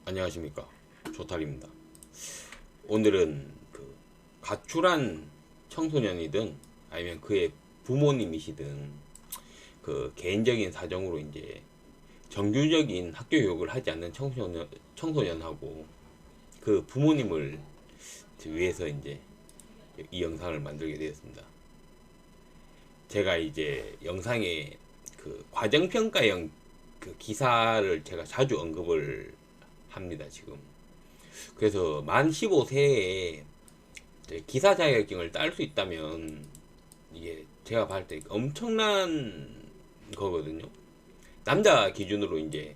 안녕하십니까, 조탈입니다. 오늘은 가출한 청소년이든 아니면 그의 부모님이시든 개인적인 사정으로 이제 정규적인 학교 교육을 하지 않는 청소년하고 그 부모님을 위해서 이제 이 영상을 만들게 되었습니다. 제가 이제 영상에 과정평가형 기사를 제가 자주 언급을 합니다, 지금. 그래서 만 15세에 기사 자격증을 딸 수 있다면 이게 제가 봤을 때 엄청난 거거든요. 남자 기준으로 이제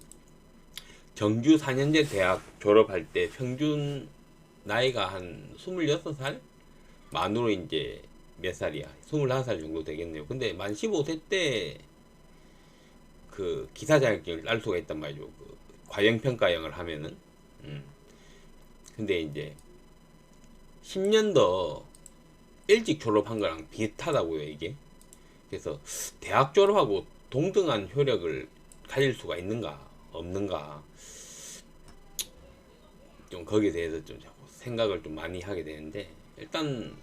정규 4년제 대학 졸업할 때 평균 나이가 한 26살? 만으로 이제 몇 살이야? 25살 정도 되겠네요. 근데 만 15세 때 기사 자격증을 딸 수가 있단 말이죠. 과정평가형을 하면은. 근데 이제 10년 더 일찍 졸업한 거랑 비슷하다고요, 이게. 그래서 대학 졸업하고 동등한 효력을 가질 수가 있는가, 없는가, 좀 거기에 대해서 좀 자꾸 생각을 좀 많이 하게 되는데, 일단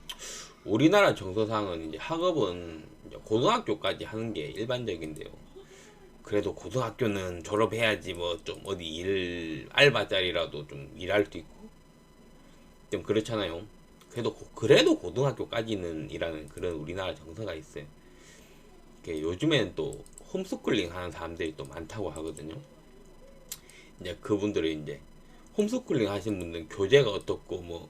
우리나라 정서상은 이제 학업은 이제 고등학교까지 하는 게 일반적인데요. 그래도 고등학교는 졸업해야지 뭐 좀 어디 알바자리라도 좀 일할 수 있고 좀 그렇잖아요. 그래도 고등학교까지는 일하는 그런 우리나라 정서가 있어요. 요즘에는 또 홈스쿨링 하는 사람들이 또 많다고 하거든요. 이제 그분들은 이제 홈스쿨링 하신 분들은 교재가 어떻고 뭐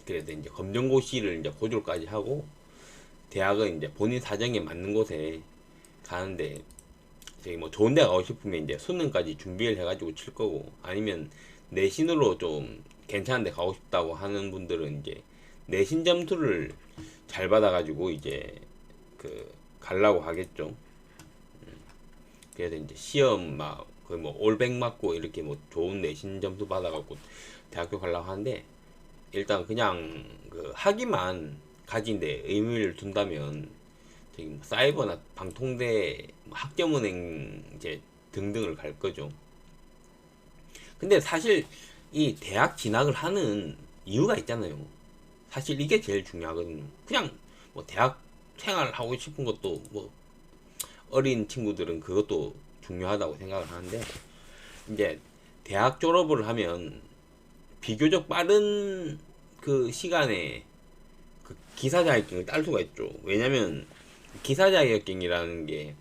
그래도 이제 검정고시를 이제 고졸까지 하고 대학은 이제 본인 사정에 맞는 곳에 가는데, 저기 뭐 좋은 데 가고 싶으면 이제 수능까지 준비를 해가지고 칠 거고, 아니면 내신으로 좀 괜찮은 데 가고 싶다고 하는 분들은 이제 내신 점수를 잘 받아가지고 이제 가려고 하겠죠. 그래서 이제 시험 막 거의 뭐 올백 맞고 이렇게 뭐 좋은 내신 점수 받아갖고 대학교 가려고 하는데, 일단 그냥 학위만 가진 데 의미를 둔다면 저기 뭐 사이버나 방통대, 학점은행 이제 등등을 갈 거죠. 근데 사실 이 대학 진학을 하는 이유가 있잖아요. 사실 이게 제일 중요하거든요. 그냥 뭐 대학 생활 하고 싶은 것도 뭐 어린 친구들은 그것도 중요하다고 생각을 하는데, 이제 대학 졸업을 하면 비교적 빠른 시간에 기사 자격증을 딸 수가 있죠. 왜냐면 기사 자격증이라는 게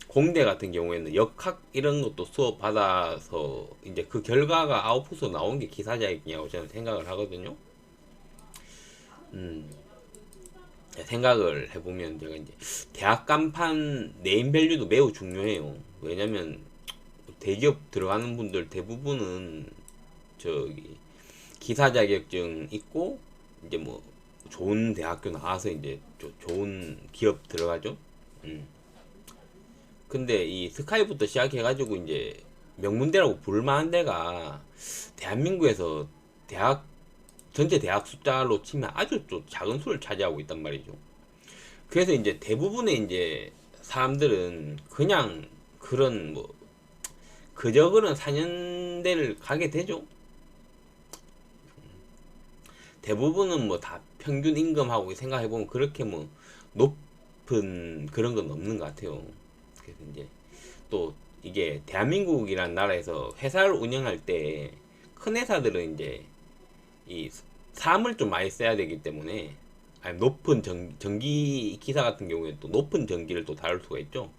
공대 같은 경우에는 역학 이런 것도 수업 받아서 이제 그 결과가 아웃풋으로 나온 게 기사 자격증이라고 저는 생각을 하거든요. 음, 생각을 해보면 제가 이제 대학 간판 네임밸류도 매우 중요해요. 왜냐면 대기업 들어가는 분들 대부분은 저기 기사 자격증 있고 이제 뭐 좋은 대학교 나와서 이제 좋은 기업 들어가죠. 음. 근데 이 스카이부터 시작해가지고 이제 명문대라고 부를만한 데가 대한민국에서 대학 전체 대학 숫자로 치면 아주 또 작은 수를 차지하고 있단 말이죠. 그래서 이제 대부분의 이제 사람들은 그냥 그런 뭐 그저 그런 4년대를 가게 되죠. 대부분은 뭐 다 평균 임금하고 생각해보면 그렇게 뭐 높은 그런 건 없는 것 같아요. 그래서 이제 또 이게 대한민국이란 나라에서 회사를 운영할 때 큰 회사들은 이제 이 사람을 좀 많이 써야 되기 때문에, 아니 높은 전기 기사 같은 경우에 또 높은 전기를 또 다룰 수가 있죠.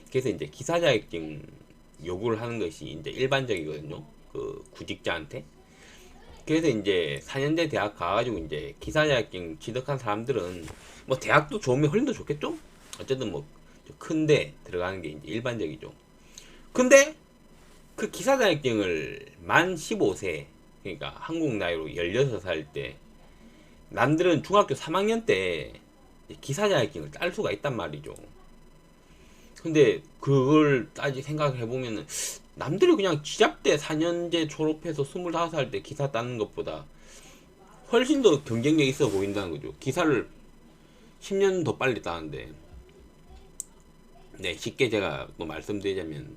그래서 이제 기사 자격증 요구를 하는 것이 이제 일반적이거든요. 구직자한테. 그래서 이제 4년제 대학 가가지고 이제 기사 자격증 취득한 사람들은 뭐 대학도 좋으면 훨씬 좋겠죠? 어쨌든 뭐 큰데 들어가는 게 이제 일반적이죠. 근데 그 기사 자격증을 만 15세, 그러니까 한국 나이로 16살 때, 남들은 중학교 3학년 때 기사 자격증을 딸 수가 있단 말이죠. 근데 그걸 따지 생각해보면은 남들이 그냥 지잡대 4년제 졸업해서 25살 때 기사 따는 것보다 훨씬 더 경쟁력 있어 보인다는 거죠. 기사를 10년 더 빨리 따는데. 네, 쉽게 제가 또 말씀드리자면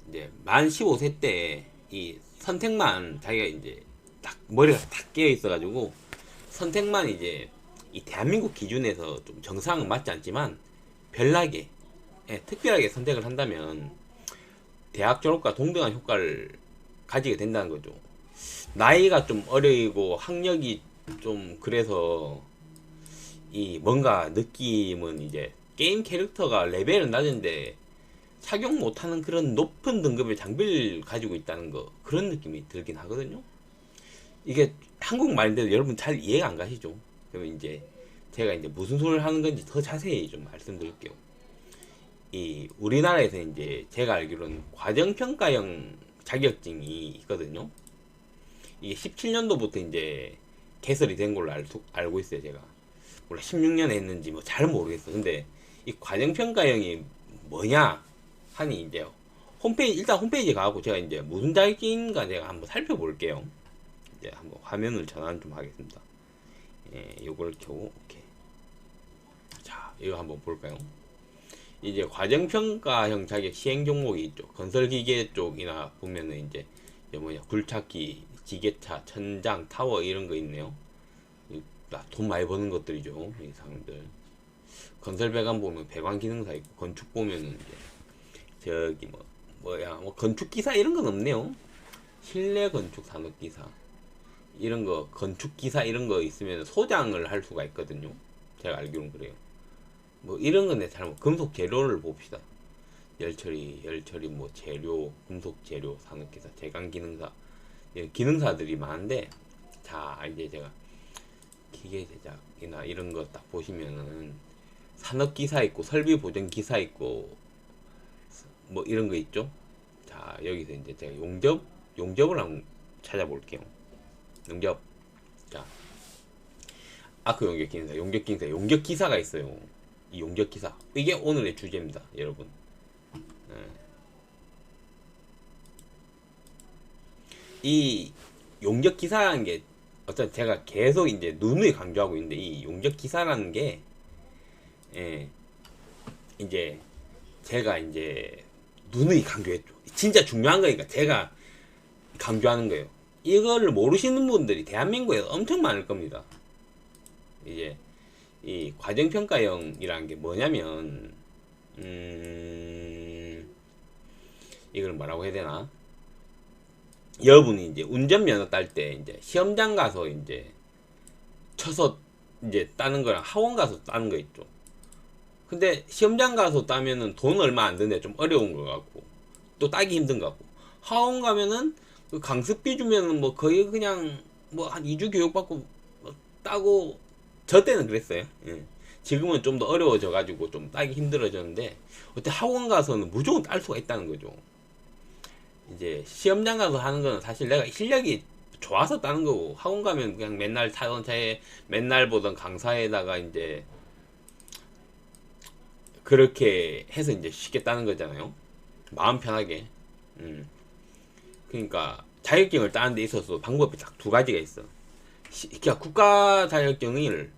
이제 만 15세 때 이 선택만 자기가 이제 딱 머리가 딱 깨어 있어가지고 선택만 이제 이 대한민국 기준에서 좀 정상은 맞지 않지만 별나게 예, 특별하게 선택을 한다면 대학 졸업과 동등한 효과를 가지게 된다는 거죠. 나이가 좀 어리고 학력이 좀 그래서 이 뭔가 느낌은 이제 게임 캐릭터가 레벨은 낮은데 착용 못하는 그런 높은 등급의 장비를 가지고 있다는 거 그런 느낌이 들긴 하거든요. 이게 한국말인데도 여러분 잘 이해가 안 가시죠? 그러면 이제 제가 이제 무슨 소리를 하는 건지 더 자세히 좀 말씀드릴게요. 이 우리나라에서 이제 제가 알기로는 과정평가형 자격증이 있거든요. 이게 17년도부터 이제 개설이 된 걸로 알고 있어요, 제가. 몰라 16년에 했는지 뭐 잘 모르겠어. 근데 이 과정평가형이 뭐냐 하니 이제 홈페이지 일단 홈페이지 가고 제가 이제 무슨 자격증인가 제가 한번 살펴볼게요. 이제 한번 화면을 전환 좀 하겠습니다. 예, 요걸 켜고 오케이. 자, 이거 한번 볼까요? 이제 과정평가형 자격 시행 종목이 있죠. 건설기계 쪽이나 보면은 이제 뭐냐 굴착기, 지게차, 천장, 타워 이런 거 있네요. 돈 많이 버는 것들이죠. 이 사람들. 건설 배관 보면 배관 기능사 있고 건축 보면은 이제 저기 뭐 건축 기사 이런 건 없네요. 실내 건축 산업 기사 이런 거 건축 기사 이런 거 있으면 소장을 할 수가 있거든요. 제가 알기로는 그래요. 뭐 이런 건데 잘못 금속 재료를 봅시다. 열처리 뭐 재료, 금속 재료, 산업기사, 제강 기능사 기능사들이 많은데 자 이제 제가 기계 제작이나 이런 거 딱 보시면은 산업기사 있고 설비 보정 기사 있고 뭐 이런 거 있죠. 자 여기서 이제 제가 용접을 한번 찾아볼게요. 용접. 자 아크 용접 기사가 있어요. 이 용접 기사 이게 오늘의 주제입니다, 여러분. 이 용접 기사라는 게 어떤 제가 계속 이제 누누이 강조하고 있는데 이 용접 기사라는 게 이제 제가 이제 누누이 강조했죠. 진짜 중요한 거니까 제가 강조하는 거예요. 이거를 모르시는 분들이 대한민국에 엄청 많을 겁니다. 이제 이 과정평가형이라는 게 뭐냐면 이걸 뭐라고 해야 되나? 여러분이 이제 운전면허 딸 때 이제 시험장 가서 이제 쳐서 이제 따는 거랑 학원 가서 따는 거 있죠. 근데 시험장 가서 따면은 돈 얼마 안 드는데 좀 어려운 거 같고 또 따기 힘든 거 같고 학원 가면은 그 강습비 주면은 뭐 거의 그냥 뭐 한 2주 교육받고 뭐 따고 저 때는 그랬어요. 예. 지금은 좀 더 어려워져 가지고 좀 따기 힘들어졌는데 그때 학원 가서는 무조건 딸 수가 있다는 거죠. 이제 시험장 가서 하는 거는 사실 내가 실력이 좋아서 따는 거고 학원 가면 그냥 맨날 타던 차에 맨날 보던 강사에다가 이제 그렇게 해서 이제 쉽게 따는 거잖아요. 마음 편하게. 그러니까 자격증을 따는 데 있어서 방법이 딱 두 가지가 있어. 그러니까 국가 자격증을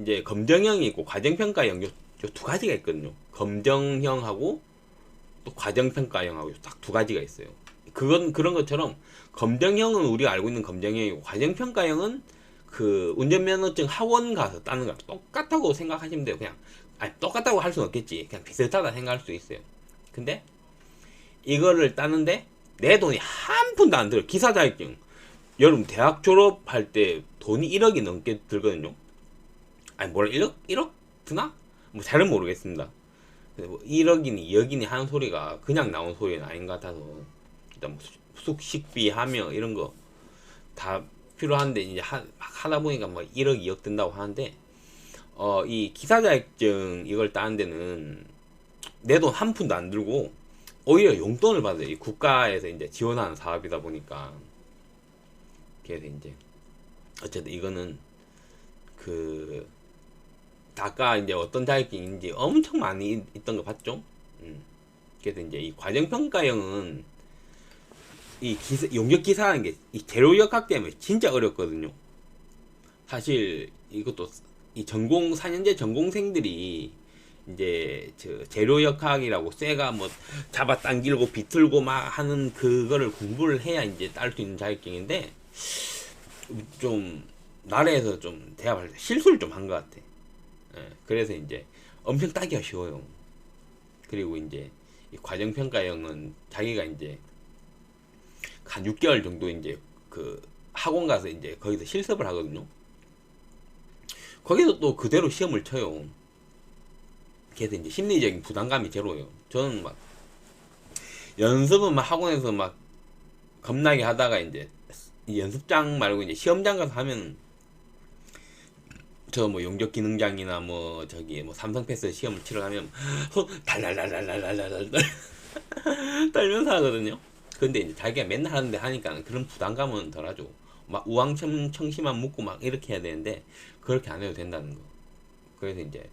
이제 검정형이 있고 과정평가형 요 두 가지가 있거든요. 검정형하고 또 과정평가형하고 딱 두 가지가 있어요. 그건 그런 것처럼 검정형은 우리가 알고 있는 검정형이고 과정평가형은 그 운전면허증 학원 가서 따는 거랑 똑같다고 생각하시면 돼요. 그냥 아니 똑같다고 할 수는 없겠지. 그냥 비슷하다 생각할 수 있어요. 근데 이거를 따는데 내 돈이 한 푼도 안 들어. 기사 자격증 여러분 대학 졸업할 때 돈이 1억이 넘게 들거든요. 아니 뭐라 1억 드나? 뭐 잘은 모르겠습니다. 뭐 1억이니 2억이니 하는 소리가 그냥 나온 소리는 아닌 것 같아서 일단 뭐 숙식비 하며 이런 거 다 필요한데 이제 하다 보니까 뭐 1억 2억 든다고 하는데 이 기사 자격증 이걸 따는 데는 내 돈 한 푼도 안 들고 오히려 용돈을 받아요. 이 국가에서 이제 지원하는 사업이다 보니까 그래서 이제 어쨌든 이거는 그 아까 이제 어떤 자격증인지 엄청 많이 있던 거 봤죠? 그래서 이제 이 과정평가형은 이 용접 기사라는 게 이 재료 역학 때문에 진짜 어렵거든요. 사실 이것도 이 전공 4년제 전공생들이 이제 저 재료역학이라고 쇠가 뭐 잡아당기고 비틀고 막 하는 그거를 공부를 해야 이제 딸 수 있는 자격증인데 좀 나라에서 좀 대합할 때 실수를 좀 한 것 같아. 예, 그래서 이제 엄청 따기가 쉬워요. 그리고 이제 이 과정평가형은 자기가 이제 한 6개월 정도 이제 그 학원 가서 이제 거기서 실습을 하거든요. 거기서 또 그대로 시험을 쳐요. 그래서 이제 심리적인 부담감이 제로예요. 저는 막 연습은 막 학원에서 막 겁나게 하다가 이제 연습장 말고 이제 시험장 가서 하면 저 뭐 용접 기능장이나 뭐 저기 뭐 삼성 패스 시험을 치러 가면 달달달달달달달 떨면서 하거든요. 근데 이제 자기가 맨날 하는데 하니까 그런 부담감은 덜하죠. 막 우왕청심만 묻고 막 이렇게 해야 되는데 그렇게 안 해도 된다는 거. 그래서 이제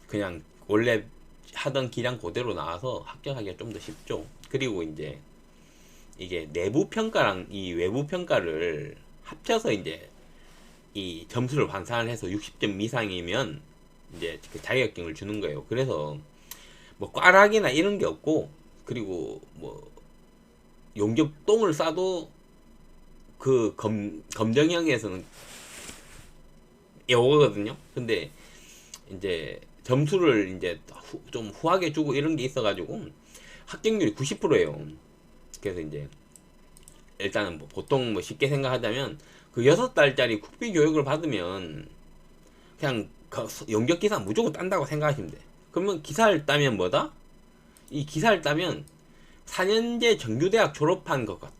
그냥 원래 하던 기량 그대로 나와서 합격하기가 좀 더 쉽죠. 그리고 이제 이게 내부 평가랑 이 외부 평가를 합쳐서 이제 이 점수를 환산을 해서 60점 이상이면 이제 그 자격증을 주는 거예요. 그래서 뭐 꽈락이나 이런 게 없고, 그리고 뭐 용접 똥을 싸도 그 검정형에서는 요거거든요. 근데 이제 점수를 이제 좀 후하게 주고 이런 게 있어가지고 합격률이 90%예요. 그래서 이제 일단은 뭐 보통 뭐 쉽게 생각하자면 그 6달짜리 국비 교육을 받으면 그냥 용접 기사 무조건 딴다고 생각하시면 돼. 그러면 기사를 따면 뭐다? 이 기사를 따면 4년제 정규대학 졸업한 것과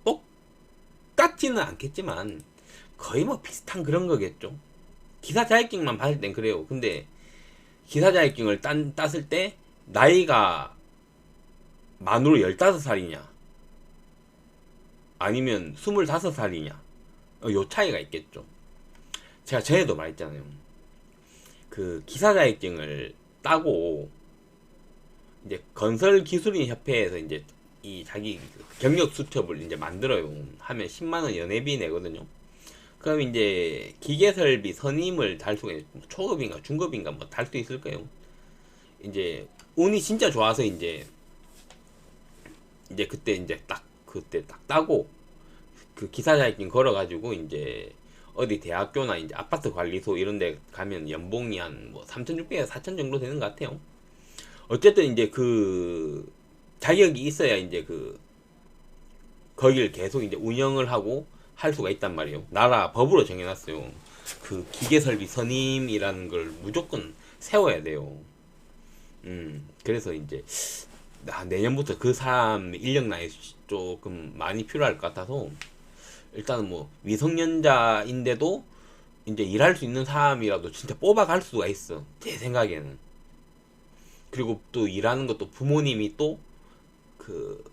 똑같지는 않겠지만 거의 뭐 비슷한 그런 거겠죠. 기사 자격증만 받을 땐 그래요. 근데 기사 자격증을 땄을 때 나이가 만으로 15살이냐 아니면 25살이냐 요 차이가 있겠죠. 제가 전에도 말했잖아요. 그 기사 자격증을 따고 이제 건설기술인 협회에서 이제 이 자기 경력 수첩을 이제 만들어요. 하면 10만원 연회비 내거든요. 그럼 이제 기계설비 선임을 달 수가 초급인가 중급인가 뭐 달 수 있을 거예요. 이제 운이 진짜 좋아서 이제 그때 이제 그때 딱 따고 그 기사 자격증 걸어가지고 이제 어디 대학교나 이제 아파트 관리소 이런 데 가면 연봉이 한 뭐 3,600에서 4,000 정도 되는 것 같아요. 어쨌든 이제 그 자격이 있어야 이제 그 거기를 계속 이제 운영을 하고 할 수가 있단 말이에요. 나라 법으로 정해놨어요. 그 기계설비 선임이라는 걸 무조건 세워야 돼요. 그래서 이제 내년부터 그 사람 인력난이 조금 많이 필요할 것 같아서 일단은 뭐 미성년자인데도 이제 일할 수 있는 사람이라도 진짜 뽑아갈 수가 있어. 제 생각에는. 그리고 또 일하는 것도 부모님이 또 그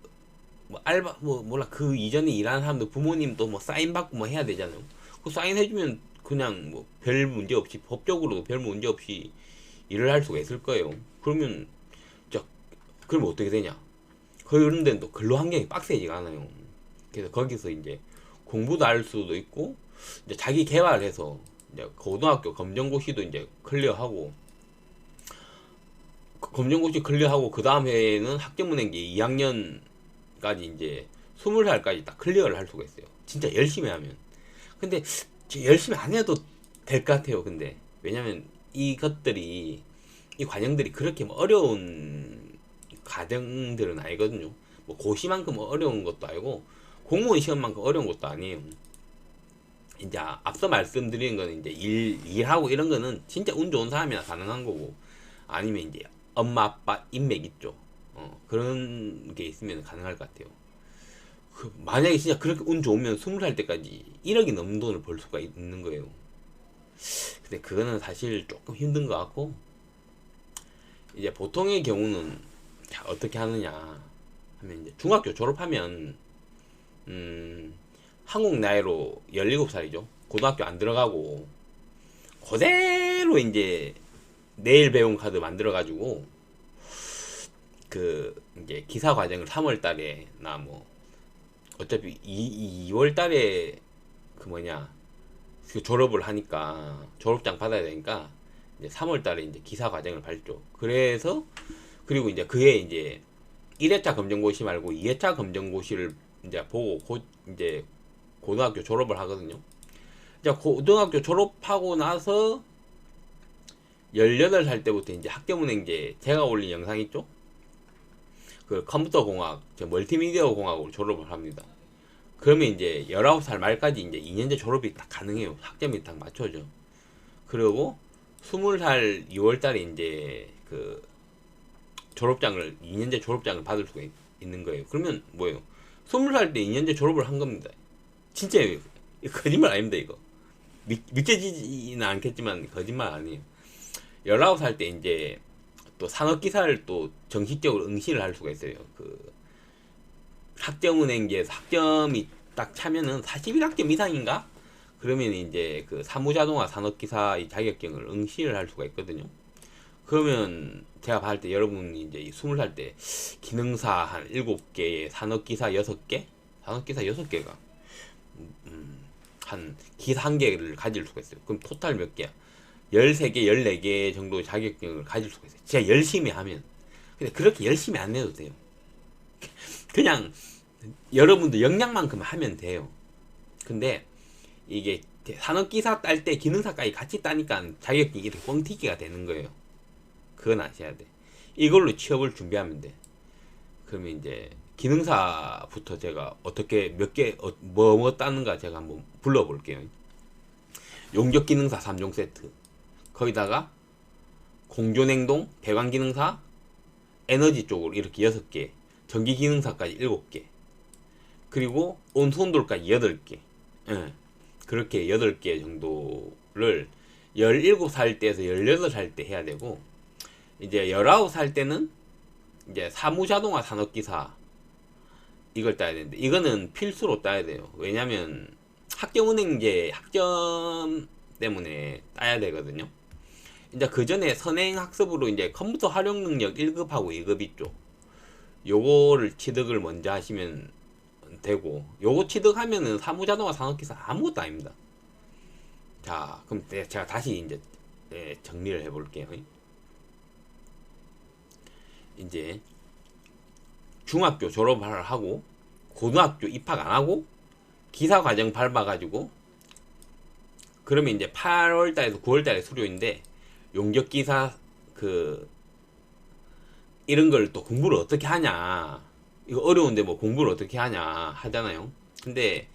뭐 알바 뭐 몰라 그 이전에 일하는 사람도 부모님도 뭐 사인 받고 뭐 해야 되잖아요. 그 사인 해주면 그냥 뭐 별 문제 없이 법적으로도 별 문제 없이 일을 할 수가 있을 거예요. 그러면 그러면 어떻게 되냐? 그런 데는 또 근로 환경이 빡세지가 않아요. 그래서 거기서 이제 공부도 할 수도 있고 이제 자기 개발해서 이제 고등학교 검정고시도 이제 클리어하고 검정고시 클리어하고 그 다음 해에는 학점은행기 2학년까지 이제 20살까지 딱 클리어를 할 수가 있어요. 진짜 열심히 하면. 근데 열심히 안 해도 될 것 같아요. 근데 왜냐면 이것들이 이 과정들이 그렇게 뭐 어려운 과정들은 아니거든요. 뭐 고시만큼 어려운 것도 아니고 공무원 시험만큼 어려운 것도 아니에요. 이제 앞서 말씀드린 거는 이제 일하고 이런 거는 진짜 운 좋은 사람이나 가능한 거고 아니면 이제 엄마 아빠 인맥 있죠. 그런 게 있으면 가능할 것 같아요. 만약에 진짜 그렇게 운 좋으면 20살 때까지 1억이 넘는 돈을 벌 수가 있는 거예요. 근데 그거는 사실 조금 힘든 것 같고 이제 보통의 경우는 어떻게 하느냐 하면 이제 중학교 졸업하면 한국 나이로 17살이죠. 고등학교 안 들어가고 그대로 이제 내일 배움 카드 만들어 가지고 그 이제 기사 과정을 3월 달에 나 뭐 어차피 2월 달에 그 뭐냐 그 졸업을 하니까 졸업장 받아야 되니까 이제 3월 달에 이제 기사 과정을 밟죠. 그래서 그리고 이제 그해 이제 1회차 검정고시 말고 2회차 검정고시를 이제 보고 이제 고등학교 졸업을 하거든요. 이제 고등학교 졸업하고 나서 18살 때부터 이제 학교문행제 제가 올린 영상 있죠? 그 컴퓨터 공학, 멀티미디어 공학으로 졸업을 합니다. 그러면 이제 19살 말까지 이제 2년제 졸업이 딱 가능해요. 학점이 딱 맞춰져. 그리고 20살 2월 달에 이제 그 졸업장을 2년제 졸업장을 받을 수가 있는 거예요. 그러면 뭐예요? 20살 때 2년제 졸업을 한 겁니다. 진짜예요. 거짓말 아닙니다, 이거. 믿겨지지는 않겠지만 거짓말 아니에요. 19살 때 이제 또 산업기사를 또 정식적으로 응시를 할 수가 있어요. 그 학점은행제에서 학점이 딱 차면은 41학점 이상인가? 그러면 이제 그 사무자동화 산업기사의 자격증을 응시를 할 수가 있거든요. 그러면 제가 봤을 때 여러분이 이제 20살 때 기능사 한 7개에 산업기사 6개? 산업기사 6개가 한 기사 1개를 가질 수가 있어요. 그럼 토탈 몇 개야? 13개, 14개 정도 자격증을 가질 수가 있어요. 진짜 열심히 하면. 근데 그렇게 열심히 안 해도 돼요. 그냥 여러분도 역량만큼 하면 돼요. 근데 이게 산업기사 딸 때 기능사까지 같이 따니까 자격증이 이렇게 뻥튀기가 되는 거예요. 그건 아셔야 돼. 이걸로 취업을 준비하면 돼. 그러면 이제 기능사부터 제가 어떻게 몇 개, 뭐 따는가 제가 한번 불러볼게요. 용접기능사 3종 세트. 거기다가 공조냉동, 배관기능사, 에너지 쪽으로 이렇게 6개, 전기기능사까지 7개, 그리고 온수온돌까지 8개. 예. 그렇게 8개 정도를 17살 때에서 18살 때 해야 되고, 이제 19살 때는 이제 사무자동화 산업기사 이걸 따야 되는데, 이거는 필수로 따야 돼요. 왜냐면 학점은행제 학점 때문에 따야 되거든요. 이제 그 전에 선행학습으로 이제 컴퓨터 활용 능력 1급하고 2급 있죠. 요거를 취득을 먼저 하시면 되고, 요거 취득하면은 사무자동화 산업기사 아무것도 아닙니다. 자, 그럼 제가 다시 이제 정리를 해볼게요. 이제 중학교 졸업을 하고 고등학교 입학 안 하고 기사 과정 밟아가지고, 그러면 이제 8월달에서 9월달에 수료인데 용접기사 그 이런 걸 또 공부를 어떻게 하냐, 이거 어려운데 뭐 공부를 어떻게 하냐 하잖아요. 근데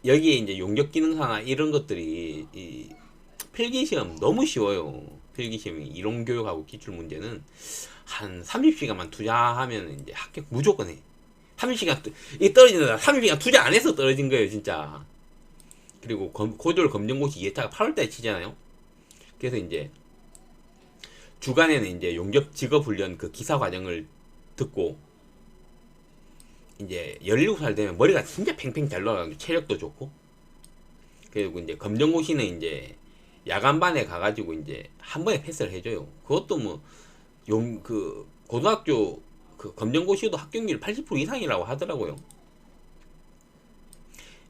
여기에 이제 용접기능사나 이런 것들이 이 필기시험 너무 쉬워요. 필기시험이 이론교육하고 기출문제는 한 30시간만 투자하면 이제 합격 무조건 해. 30시간 이 떨어지는 30시간 투자 안 해서 떨어진 거예요, 진짜. 그리고 고졸 검정고시 2회차가 8월달에 치잖아요. 그래서 이제 주간에는 이제 용접 직업훈련 그 기사 과정을 듣고, 이제 17살 되면 머리가 진짜 팽팽 잘 돌아가고 체력도 좋고, 그리고 이제 검정고시는 이제 야간반에 가가지고 이제 한 번에 패스를 해줘요. 그것도 뭐 그 고등학교 그 검정고시도 합격률 80% 이상이라고 하더라고요.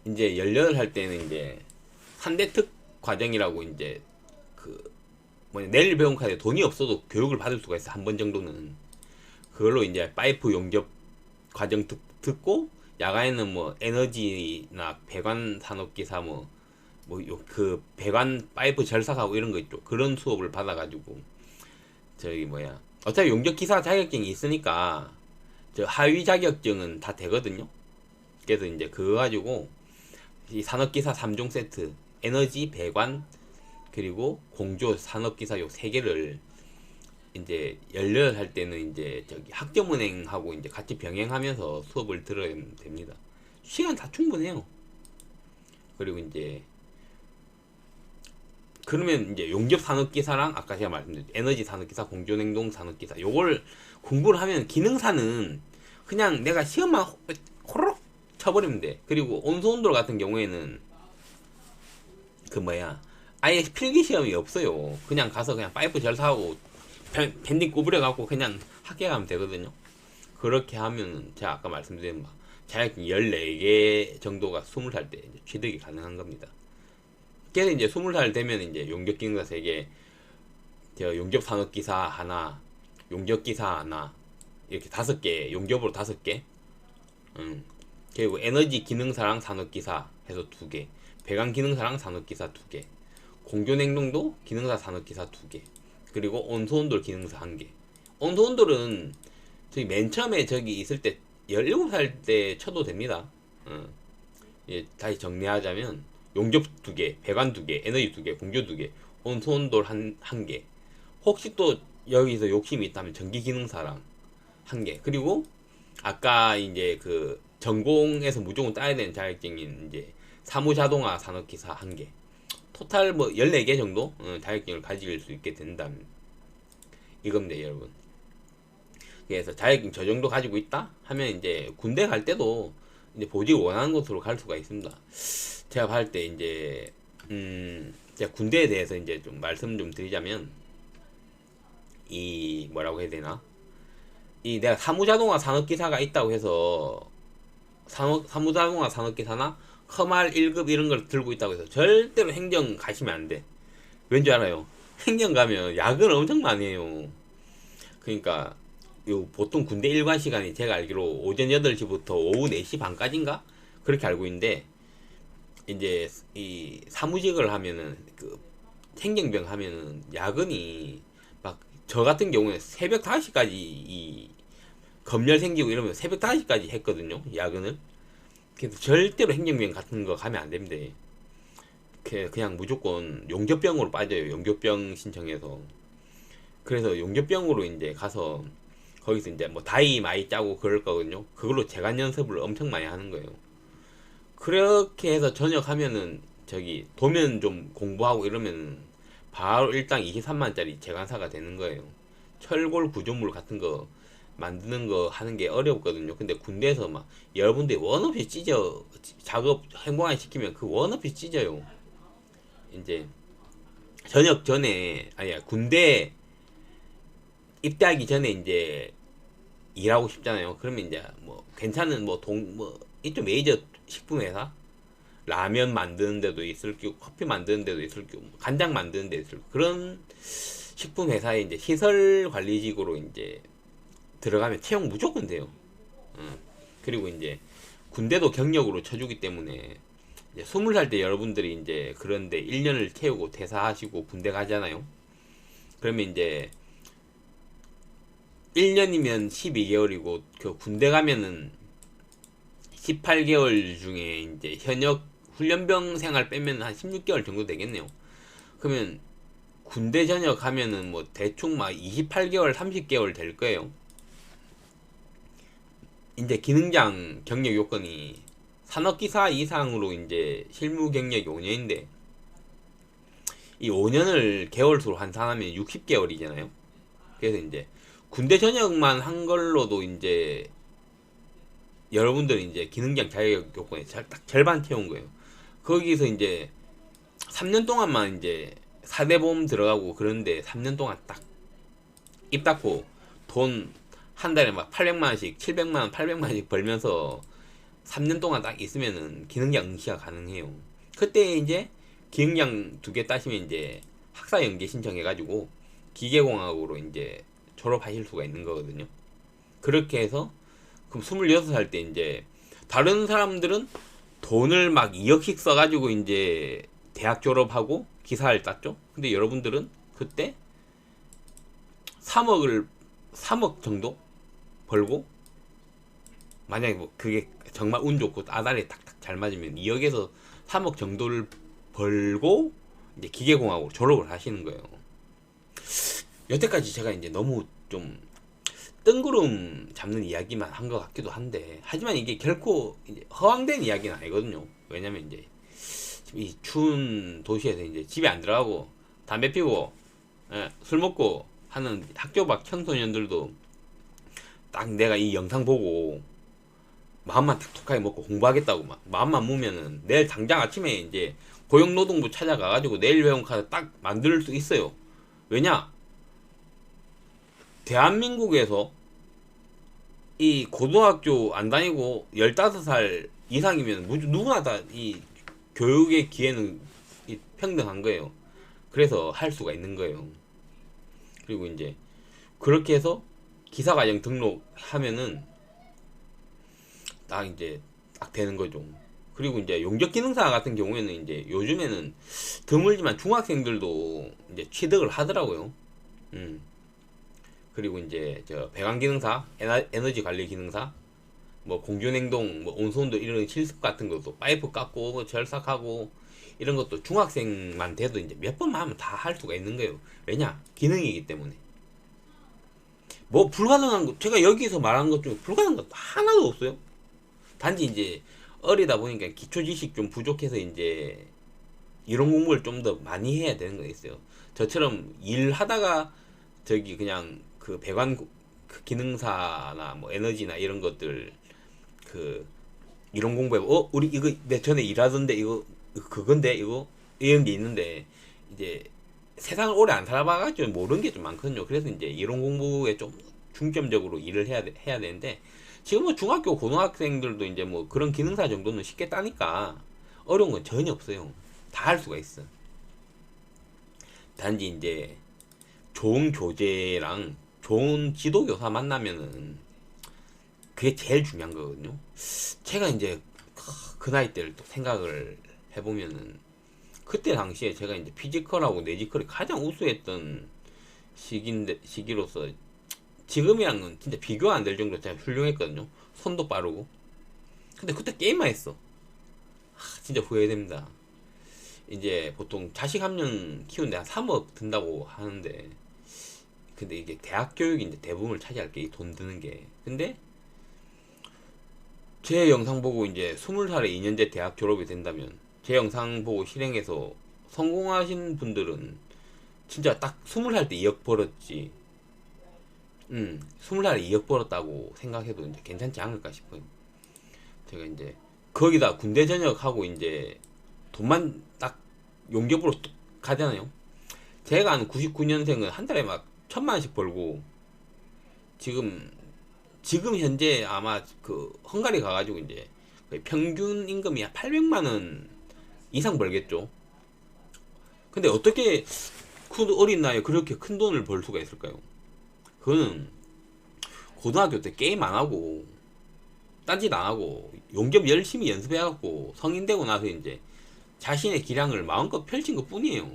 이제 18살 때는 이제 산대특 과정이라고 이제 그 내일 배운 카드에 돈이 없어도 교육을 받을 수가 있어. 한 번 정도는. 그걸로 이제 파이프 용접 과정 듣고, 야간에는 뭐 에너지나 배관 산업기사 그 배관 파이프 절삭하고 이런 거 있죠. 그런 수업을 받아가지고 저기 어차피 용접기사 자격증이 있으니까 저 하위 자격증은 다 되거든요. 그래서 이제 그거 가지고 이 산업기사 3종 세트, 에너지, 배관, 그리고 공조 산업기사 요 3개를 이제 18살 때는 이제 저기 학점은행하고 이제 같이 병행하면서 수업을 들어야 됩니다. 시간 다 충분해요. 그리고 이제 그러면 이제 용접 산업기사랑 아까 제가 말씀드린 에너지 산업기사, 공조냉동 산업기사 요걸 공부를 하면 기능사는 그냥 내가 시험만 호로록 쳐버리면 돼. 그리고 온수온돌 같은 경우에는 아예 필기시험이 없어요. 그냥 가서 그냥 파이프 절사하고 밴딩 구부려갖고 그냥 합격하면 되거든요. 그렇게 하면 제가 아까 말씀드린 자격증 14개 정도가 20살 때 취득이 가능한 겁니다. 그래서 이제 20살 되면 이제 용접기능사 3개, 저 용접 산업기사 하나, 용접기사 하나, 이렇게 5개, 용접으로 5개. 그리고 에너지 기능사랑 산업기사 해서 2개, 배관 기능사랑 산업기사 2개, 공조냉동도 기능사 산업기사 2개, 그리고 온수온돌 기능사 1개. 온수온돌은 저기 맨 처음에 저기 있을 때 17살 때 쳐도 됩니다. 다시 정리하자면 용접 2개, 배관 2개, 에너지 2개, 공조 2개, 온수온돌 1개. 혹시 또 여기서 욕심이 있다면 전기 기능사랑 1개. 그리고 아까 이제 그 전공에서 무조건 따야 되는 자격증인 이제 사무자동화 산업기사 1개. 토탈 뭐 14개 정도 자격증을 가질 수 있게 된다면 이겁니다, 여러분. 그래서 자격증 저 정도 가지고 있다 하면 이제 군대 갈 때도 이제 보직을 원하는 곳으로 갈 수가 있습니다. 제가 봤을 때 이제 제가 군대에 대해서 이제 좀 말씀 좀 드리자면, 이 뭐라고 해야 되나, 이 내가 사무자동화 산업기사가 있다고 해서 사무자동화 산업기사나 커말 1급 이런 걸 들고 있다고 해서 절대로 행정 가시면 안 돼. 왠지 알아요? 행정 가면 야근 엄청 많이 해요. 그러니까 요 보통 군대 일관 시간이 제가 알기로 오전 8시부터 오후 4시 반까지인가? 그렇게 알고 있는데, 이제 이 사무직을 하면은 그 행정병 하면은 야근이 막 저 같은 경우에 새벽 5시까지 이 검열 생기고 이러면 새벽 5시까지 했거든요, 야근을. 그래서 절대로 행정병 같은 거 가면 안 됩니다. 그냥 무조건 용접병으로 빠져요. 용접병 신청해서. 그래서 용접병으로 이제 가서 거기서 이제 뭐 다이 많이 짜고 그럴 거거든요. 그걸로 재간 연습을 엄청 많이 하는 거예요. 그렇게 해서 전역하면은 저기 도면 좀 공부하고 이러면 바로 일당 23만짜리 재간사가 되는 거예요. 철골 구조물 같은 거 만드는 거 하는 게 어렵거든요. 근데 군대에서 막 여러분들이 원 없이 찢어 작업 행복하게 시키면 그 원 없이 찢어요. 이제 전역 전에, 아니야, 군대 입대하기 전에 이제 일하고 싶잖아요. 그러면 이제 뭐 괜찮은 뭐 이쪽 메이저 식품 회사, 라면 만드는 데도 있을 거고, 커피 만드는 데도 있을 거고, 간장 만드는 데도 있을 거고, 그런 식품 회사에 이제 시설 관리직으로 이제 들어가면 채용 무조건 돼요. 그리고 이제 군대도 경력으로 쳐주기 때문에 이제 20살 때 여러분들이 이제 그런데 1년을 채우고 퇴사하시고 군대 가잖아요. 그러면 이제 1년이면 12개월이고 그 군대 가면은 18개월 중에 이제 현역 훈련병 생활 빼면 한 16개월 정도 되겠네요. 그러면 군대 전역하면은 뭐 대충 막 28개월, 30개월 될 거예요. 이제 기능장 경력 요건이 산업기사 이상으로 이제 실무 경력이 5년인데, 이 5년을 개월수로 환산하면 60개월이잖아요. 그래서 이제 군대 전역만 한 걸로도 이제 여러분들이 이제 기능장 자격 요건에 딱 절반 채운 거예요. 거기서 이제 3년 동안만 이제 4대 보험 들어가고 그런데 3년 동안 딱 입 닫고 돈 한 달에 막 800만원씩, 700만원, 800만원씩 벌면서 3년 동안 딱 있으면은 기능장 응시가 가능해요. 그때 이제 기능장 2개 따시면 이제 학사 연계 신청해가지고 기계공학으로 이제 졸업하실 수가 있는 거거든요. 그렇게 해서 그럼 26살 때 이제 다른 사람들은 돈을 막 2억씩 써가지고 이제 대학 졸업하고 기사를 땄죠. 근데 여러분들은 그때 3억 정도 벌고, 만약에 뭐 그게 정말 운 좋고 아다리 탁탁 잘 맞으면 2억에서 3억 정도를 벌고 이제 기계공학으로 졸업을 하시는 거예요. 여태까지 제가 이제 너무 좀 뜬구름 잡는 이야기만 한 것 같기도 한데, 하지만 이게 결코 이제 허황된 이야기는 아니거든요. 왜냐면 이제 이 추운 도시에서 이제 집에 안 들어가고 담배 피고 술 먹고 하는 학교 밖 청소년들도 딱 내가 이 영상 보고 마음만 탁탁하게 먹고 공부하겠다고 막 마음만 먹으면은 내일 당장 아침에 이제 고용노동부 찾아가가지고 내일 회원 카드 딱 만들 수 있어요. 왜냐? 대한민국에서 이 고등학교 안 다니고 15살 이상이면 누구나 다 이 교육의 기회는 평등한 거예요. 그래서 할 수가 있는 거예요. 그리고 이제 그렇게 해서 기사 과정 등록하면은 딱 이제 딱 되는 거죠. 그리고 이제 용접 기능사 같은 경우에는 이제 요즘에는 드물지만 중학생들도 이제 취득을 하더라고요. 음. 그리고 이제 저 배관 기능사, 에너지 관리 기능사, 뭐 공준행동, 뭐 온수온도 이런 실습 같은 것도 파이프 깎고 뭐 절삭하고 이런 것도 중학생만 돼도 이제 몇 번만 하면 다 할 수가 있는 거예요. 왜냐? 기능이기 때문에. 뭐 불가능한 거, 제가 여기서 말한 것 중에 불가능한 것 하나도 없어요. 단지 이제 어리다 보니까 기초 지식 좀 부족해서 이제 이런 공부를 좀 더 많이 해야 되는 거 있어요. 저처럼 일하다가 저기 그냥 그 배관 그 기능사나 뭐 에너지나 이런 것들 그 이론 공부해 우리 이거 내 전에 일하던데 이거 그건데 이거 이런 게 있는데 이제 세상을 오래 안 살아봐가지고 모르는 게 좀 많거든요. 그래서 이제 이론 공부에 좀 중점적으로 일을 해야 되는데 지금 뭐 중학교 고등학생들도 이제 뭐 그런 기능사 정도는 쉽게 따니까 어려운 건 전혀 없어요. 다 할 수가 있어. 단지 이제 좋은 교재랑 좋은 지도교사 만나면은 그게 제일 중요한 거거든요. 제가 이제 그 나이 때를 또 생각을 해보면은 그때 당시에 제가 이제 피지컬하고 내지컬이 가장 우수했던 시기로서 지금이랑은 진짜 비교가 안 될 정도로 제가 훌륭했거든요. 손도 빠르고. 근데 그때 게임만 했어. 진짜 후회됩니다. 이제 보통 자식 한 명 키우는데 한 3억 든다고 하는데 근데 이게 대학 교육이 이제 대부분을 차지할 게 이 돈 드는 게. 근데 제 영상 보고 이제 20살에 2년제 대학 졸업이 된다면 제 영상 보고 실행해서 성공하신 분들은 진짜 딱 20살 때 2억 벌었지. 20살에 2억 벌었다고 생각해도 이제 괜찮지 않을까 싶어요. 제가 이제 거기다 군대 전역하고 이제 돈만 딱 용접으로 뚝 가잖아요. 제가 아는 99년생은 한 달에 막 1,000만 원씩 벌고 지금 현재 아마 그 헝가리 가가지고 이제 평균 임금이 800만 원 이상 벌겠죠. 근데 어떻게 그 어린 나이에 그렇게 큰 돈을 벌 수가 있을까요? 그거는 고등학교 때 게임 안 하고 딴짓 안 하고 용접 열심히 연습해갖고 성인 되고 나서 이제 자신의 기량을 마음껏 펼친 것 뿐이에요.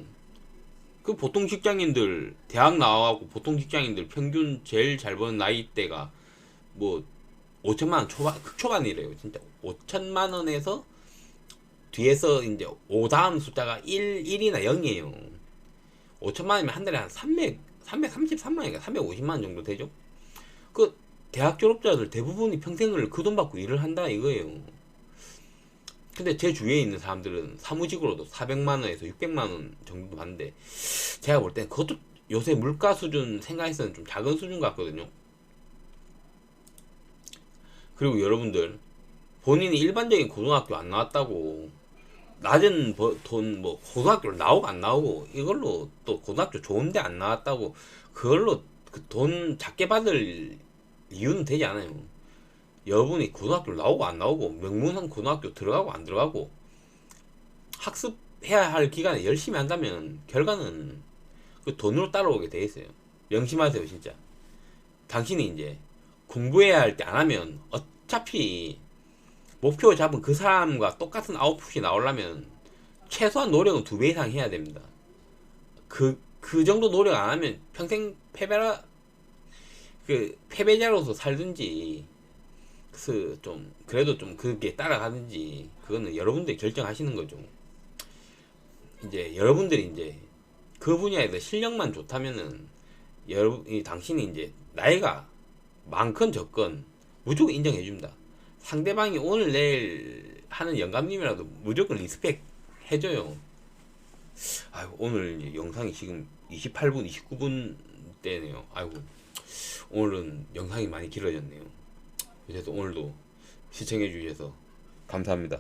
그 보통 직장인들 대학 나와갖고 보통 직장인들 평균 제일 잘 버는 나이대가 뭐 5천만 원 초반 극초반이래요. 진짜 5천만 원에서 뒤에서 이제 5 다음 숫자가 1이나 0이에요. 5천만 원이면 한 달에 한 333만 원인가 350만 원 정도 되죠. 그 대학 졸업자들 대부분이 평생을 그 돈 받고 일을 한다 이거예요. 근데 제 주위에 있는 사람들은 사무직으로도 400만 원에서 600만 원 정도 받는데 제가 볼 땐 그것도 요새 물가 수준 생각해서는 좀 작은 수준 같거든요. 그리고 여러분들 본인이 일반적인 고등학교 안 나왔다고 낮은 돈 뭐 고등학교를 나오고 안 나오고 이걸로 또 고등학교 좋은데 안 나왔다고 그걸로 그 돈 작게 받을 이유는 되지 않아요. 여러분이 고등학교를 나오고 안 나오고 명문한 고등학교 들어가고 안 들어가고 학습해야 할 기간에 열심히 한다면 결과는 그 돈으로 따라오게 돼 있어요. 명심하세요 진짜. 당신이 이제 공부해야 할 때 안 하면 어차피 목표 잡은 그 사람과 똑같은 아웃풋이 나오려면 최소한 노력은 2배 이상 해야 됩니다. 그 정도 노력 안 하면 평생 패배자로서 살든지 그래도 좀 그게 따라가든지 그거는 여러분들이 결정하시는 거죠. 이제 여러분들이 이제 그 분야에서 실력만 좋다면은 당신이 이제 나이가 많건 적건 무조건 인정해줍니다. 상대방이 오늘 내일 하는 영감님이라도 무조건 리스펙 해줘요. 아이고 오늘 영상이 지금 28분 29분 때네요. 아이고 오늘은 영상이 많이 길어졌네요. 그래서 오늘도 시청해 주셔서 감사합니다.